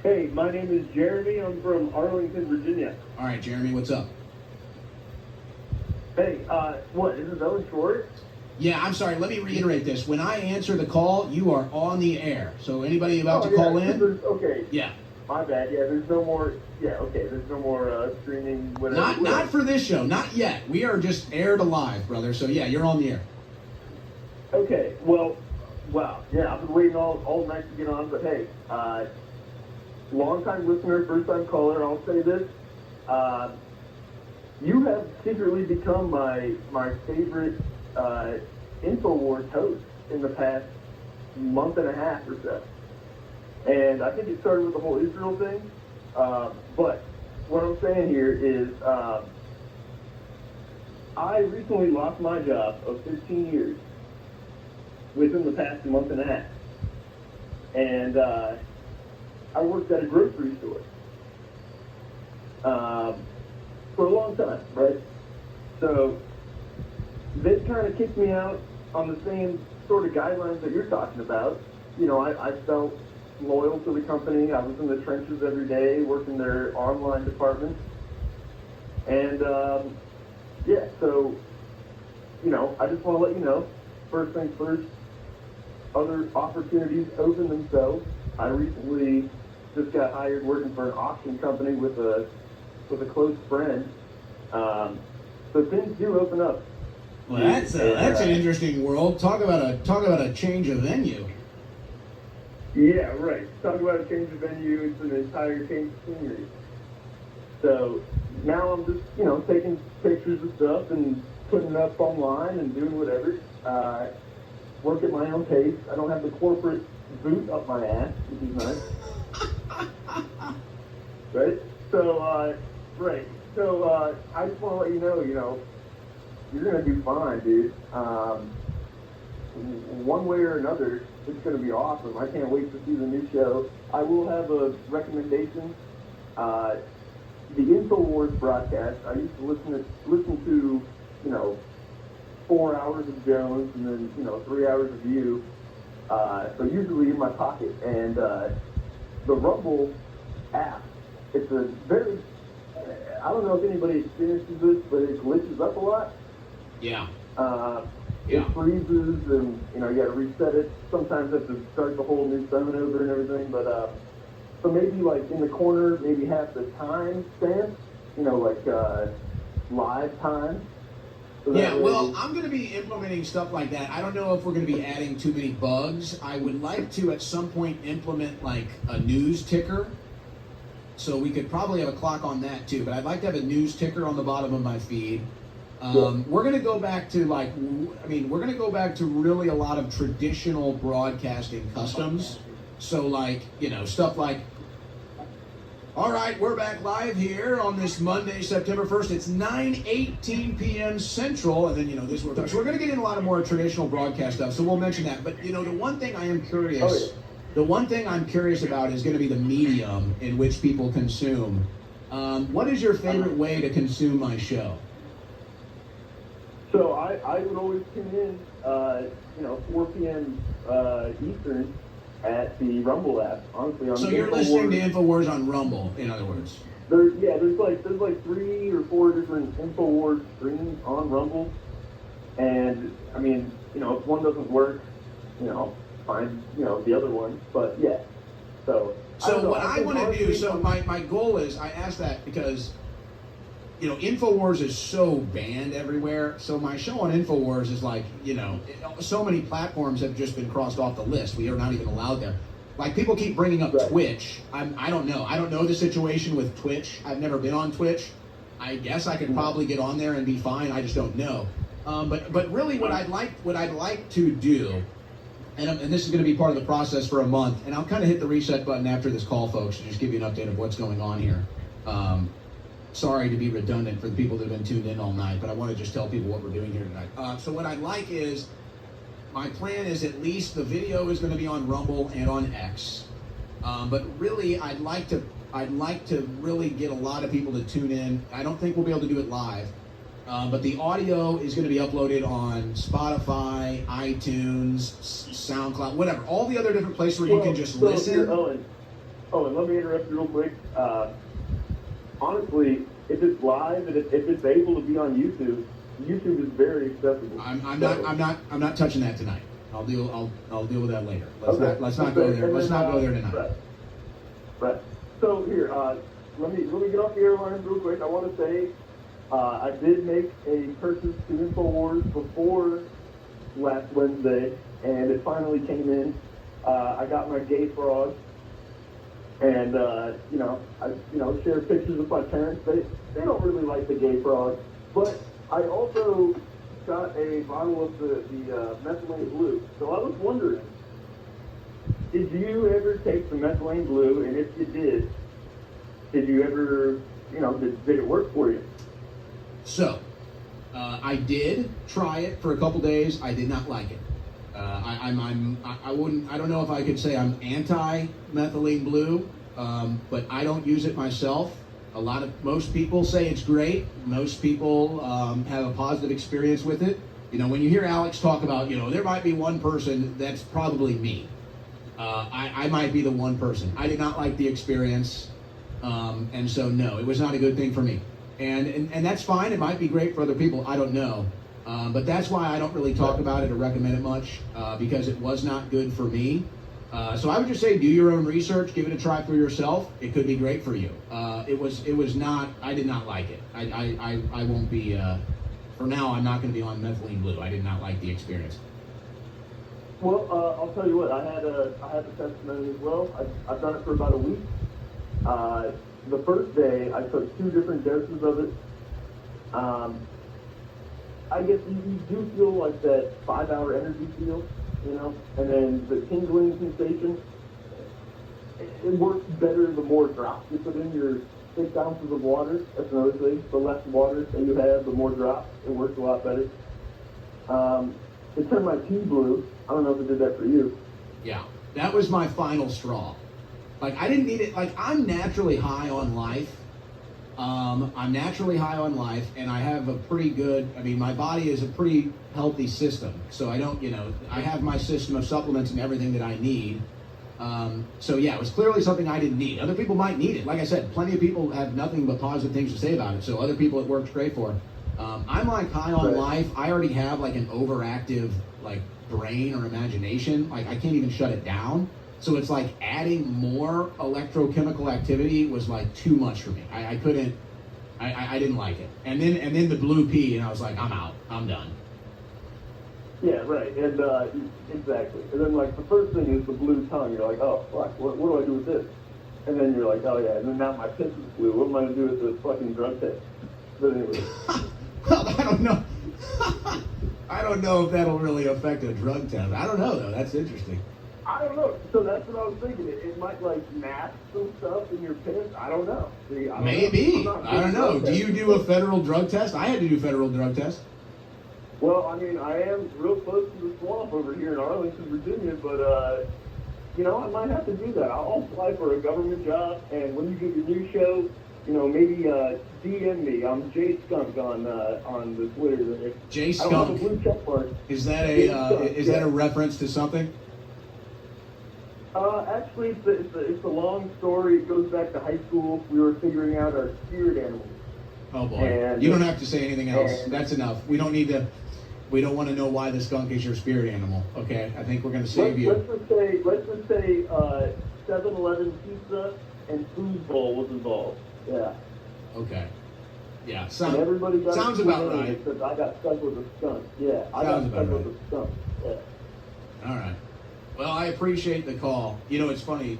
Hey, my name is Jeremy. I'm from Arlington, Virginia. All right, Jeremy, what's up? Hey, what, is this Owen Shroyer? Yeah, I'm sorry. Let me reiterate this. When I answer the call, you are on the air. So anybody about to call in? Okay. Yeah. My bad. Yeah, there's no more. Yeah, okay. There's no more streaming. Whatever. Not for this show. Not yet. We are just aired alive, brother. So yeah, you're on the air. Okay. Well, wow. Yeah, I've been waiting all night to get on. But hey, long-time listener, first-time caller. I'll say this. You have secretly become my favorite infowars host in the past month and a half or so. And I think it started with the whole Israel thing. But what I'm saying here is I recently lost my job of 15 years within the past month and a half. And I worked at a grocery store for a long time, right? So they kind of kicked me out on the same sort of guidelines that you're talking about. You know, I felt loyal to the company. I was in the trenches every day, working their online department. And, yeah, so, you know, I just want to let you know, first things first, other opportunities open themselves. I recently just got hired working for an auction company with a close friend. So things do open up. Well, that's an interesting world. Talk about a change of venue. Yeah, right. Talk about a change of venue. It's an entire change of scenery. So now I'm just, you know, taking pictures of stuff and putting it up online and doing whatever. Work at my own pace. I don't have the corporate boot up my ass, which is nice. Right? So, right. So, I just want to let you know, you're going to do fine, dude. One way or another, it's going to be awesome. I can't wait to see the new show. I will have a recommendation. The InfoWars broadcast, I used to listen to, 4 hours of Jones and then, 3 hours of you. So usually in my pocket. And the Rumble app, it's a very, I don't know if anybody experiences this, but it glitches up a lot. Yeah. It freezes and, you got to reset it. Sometimes have to start the whole new phone over and everything. But, so maybe like in the corner, maybe have the time stamp, live time. So yeah, well, I'm going to be implementing stuff like that. I don't know if we're going to be adding too many bugs. I would like to, at some point, implement like a news ticker. So we could probably have a clock on that too. But I'd like to have a news ticker on the bottom of my feed. We're going to go back to we're going to go back to really a lot of traditional broadcasting customs. So stuff like, all right, we're back live here on this Monday, September 1st. It's 9:18 p.m. Central, and then, this will talk. So we're going to get in a lot of more traditional broadcast stuff, so we'll mention that. But, the one thing I am curious, the one thing I'm curious about is going to be the medium in which people consume. What is your favorite way to consume my show? So I would always tune in, 4 p.m. Eastern at the Rumble app. Honestly, so you're listening to InfoWars on Rumble, in other words. There's like 3 or 4 different InfoWars streams on Rumble, and I mean, if one doesn't work, find the other one. But yeah, so what I want to do. So my goal is, I ask that because InfoWars is so banned everywhere. So my show on InfoWars is like, so many platforms have just been crossed off the list. We are not even allowed there. Like, people keep bringing up Twitch. I don't know. I don't know the situation with Twitch. I've never been on Twitch. I guess I could probably get on there and be fine. I just don't know. But really, what I'd like to do, and this is going to be part of the process for a month, and I'll kind of hit the reset button after this call, folks, to just give you an update of what's going on here. Sorry to be redundant for the people that have been tuned in all night, but I want to just tell people what we're doing here tonight. So what I'd like is, my plan is at least the video is going to be on Rumble and on X. But really, I'd like to really get a lot of people to tune in. I don't think we'll be able to do it live, but the audio is going to be uploaded on Spotify, iTunes, SoundCloud, whatever, all the other different places where you can just listen. Oh, and let me interrupt you real quick. Honestly, if it's live and if it's able to be on YouTube, YouTube is very accessible. I'm not touching that tonight. I'll deal with that later. Let's not Okay. go there. And Let's then, not go there tonight. Right. So here, let me get off the airlines real quick. I want to say I did make a purchase to InfoWars before last Wednesday, and it finally came in. I got my gay frog, and I share pictures with my parents. They don't really like the gay frog, but I also got a bottle of the Methylene Blue. So I was wondering, did you ever take the Methylene Blue, and if you did you ever, did it work for you? So, I did try it for a couple days. I did not like it. I don't know if I could say I'm anti Methylene Blue, but I don't use it myself. Most people say it's great. Most people have a positive experience with it. When you hear Alex talk about, there might be one person, that's probably me. I might be the one person. I did not like the experience, and so no, it was not a good thing for me. And that's fine. It might be great for other people. I don't know. But that's why I don't really talk about it or recommend it much, because it was not good for me. So I would just say do your own research, give it a try for yourself. It could be great for you. It was not, I did not like it. I won't be, for now, I'm not going to be on Methylene Blue. I did not like the experience. Well, I'll tell you what, I had a testimony as well. I've done it for about a week. The first day, I took 2 different doses of it. I guess you do feel like that 5-hour energy feel, and then the tingling sensation, it works better the more drops you put in your 6 ounces of water. That's another thing. The less water that you have, the more drops. It works a lot better. It turned my pee blue. I don't know if it did that for you. Yeah, that was my final straw. Like, I didn't need it. Like, I'm naturally high on life. And I have a pretty good, my body is a pretty healthy system. So I don't, I have my system of supplements and everything that I need. So yeah, it was clearly something I didn't need. Other people might need it. Like I said, plenty of people have nothing but positive things to say about it. So other people it works great for. I'm like high on life. I already have like an overactive like brain or imagination. Like I can't even shut it down. So it's like adding more electrochemical activity was like too much for me. I couldn't, I didn't like it. And then the blue pea, and I was like, I'm out. I'm done. Yeah, right. And exactly. And then like the first thing is the blue tongue. You're like, oh fuck, what do I do with this? And then you're like, oh yeah. And then now my piss is blue. What am I gonna do with this fucking drug test? But anyway. Well, I don't know. I don't know if that'll really affect a drug test. I don't know though. That's interesting. I don't know. So that's what I was thinking. It might like mask some stuff in your piss. I don't know. See, Maybe. I don't know. Do you do a federal drug test? I had to do federal drug test. Well, I am real close to the swamp over here in Arlington, Virginia, but I might have to do that. I'll apply for a government job, and when you do your new show, maybe DM me. I'm Jay Skunk on the Twitter there. Jay Skunk. I don't have a blue check mark. Is that that a reference to something? Actually, it's a long story. It goes back to high school. We were figuring out our spirit animals. Oh boy! And, you don't have to say anything else. That's enough. We don't need to. We don't want to know why the skunk is your spirit animal. Okay, I think we're going to save you. Let's just say 7-Eleven pizza and foosball was involved. Yeah. Okay. Yeah. And everybody got sounds about right. Except I got stuck with a skunk. Yeah. I got stuck with a skunk. Yeah. All right. Well, I appreciate the call. It's funny.